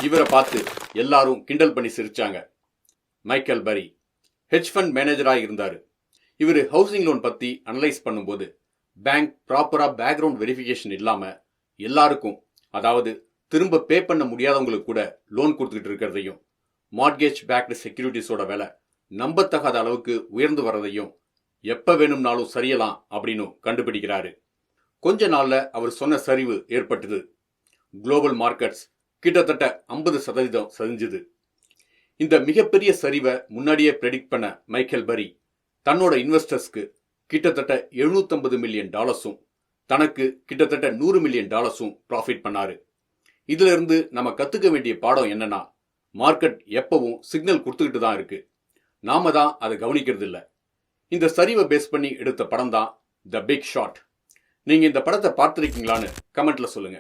இவரை பார்த்து எல்லாரும் கிண்டல் பண்ணி சிரிச்சாங்க. மைக்கேல் பரி ஹெட்ஜ் ஃபண்ட் மேனேஜராக இருந்தார். இவர் ஹவுசிங் லோன் பற்றி அனலைஸ் பண்ணும்போது பேங்க் ப்ராப்பராக பேக்ரவுண்ட் வெரிஃபிகேஷன் இல்லாமல் எல்லாருக்கும், அதாவது திரும்ப பே பண்ண முடியாதவங்களுக்கு கூட லோன் கொடுத்துக்கிட்டு இருக்கிறதையும், மார்ட்கேஜ் பேக்டு செக்யூரிட்டிஸோட விலை நம்பத்தகாத அளவுக்கு உயர்ந்து வர்றதையும் எப்போ வேணும்னாலும் சரியலாம் அப்படின்னு கண்டுபிடிக்கிறாரு. கொஞ்ச நாளில் அவர் சொன்ன சரிவு ஏற்பட்டது. குளோபல் மார்க்கெட்ஸ் கிட்டத்தட்ட 50% சரிஞ்சுது. இந்த மிகப்பெரிய சரிவை முன்னாடியே ப்ரெடிக்ட் பண்ண மைக்கேல் பரி தன்னோட இன்வெஸ்டர்ஸ்க்கு கிட்டத்தட்ட $750 மில்லியன் தனக்கு கிட்டத்தட்ட $100 மில்லியன் ப்ராஃபிட் பண்ணாரு. இதுல இருந்து நம்ம கத்துக்க வேண்டிய பாடம் என்னன்னா, மார்க்கெட் எப்பவும் சிக்னல் கொடுத்துக்கிட்டு தான் இருக்கு, நாம தான் அதை கவனிக்கிறது இல்லை. இந்த சரிவை பேஸ் பண்ணி எடுத்த படம் தான் த பிக் ஷாட். நீங்க இந்த படத்தை பார்த்திருக்கீங்களான்னு கமெண்ட்ல சொல்லுங்க.